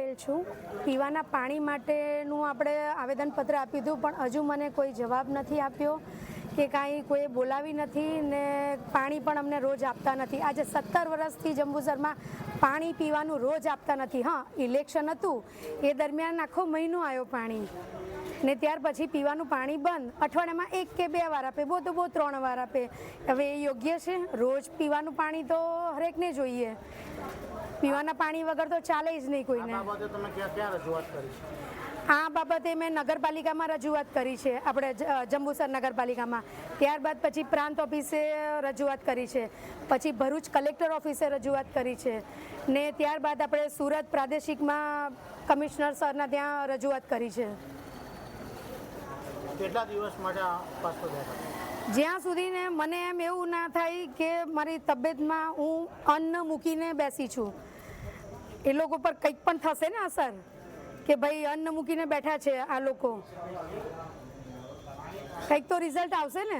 પટેલ છું. પીવાના પાણી માટેનું આપણે આવેદનપત્ર આપ્યું હતું, પણ હજુ મને કોઈ જવાબ નથી આપ્યો કે કાંઈ કોઈ બોલાવી નથી ને પાણી પણ અમને રોજ આપતા નથી. આજે 17 વર્ષથી જંબુસરમાં પાણી પીવાનું રોજ આપતા નથી. હા, ઇલેક્શન હતું એ દરમિયાન આખો મહિનો આવ્યો પાણી ને ત્યાર પછી પીવાનું પાણી બંધ. અઠવાડિયામાં 1 કે 2 વાર આપે, બહુ તો બહુ 3 વાર આપે. હવે એ યોગ્ય છે? રોજ પીવાનું પાણી તો હરેકને જોઈએ. પીવાના પાણી વગર તો ચાલે જ નહીં કોઈને. આ બાબતે મેં નગરપાલિકામાં રજૂઆત કરી છે, આપણે જંબુસર નગરપાલિકામાં. ત્યારબાદ પછી પ્રાંત ઓફિસે રજૂઆત કરી છે, પછી ભરૂચ કલેક્ટર ઓફિસે રજૂઆત કરી છે ને ત્યારબાદ આપણે સુરત પ્રાદેશિકમાં કમિશનર સરના ત્યાં રજૂઆત કરી છે. કેટલા દિવસ માટે પાછો બેઠા? જ્યાં સુધી ને મને એમ એવું ના થાય કે મારી તબિયતમાં હું અન્ન મૂકીને બેસી છું. એ લોકો પર કંઈક પણ થશે ને અસર કે ભાઈ અન્ન મૂકીને બેઠા છે આ લોકો, કંઈક તો રિઝલ્ટ આવશે ને.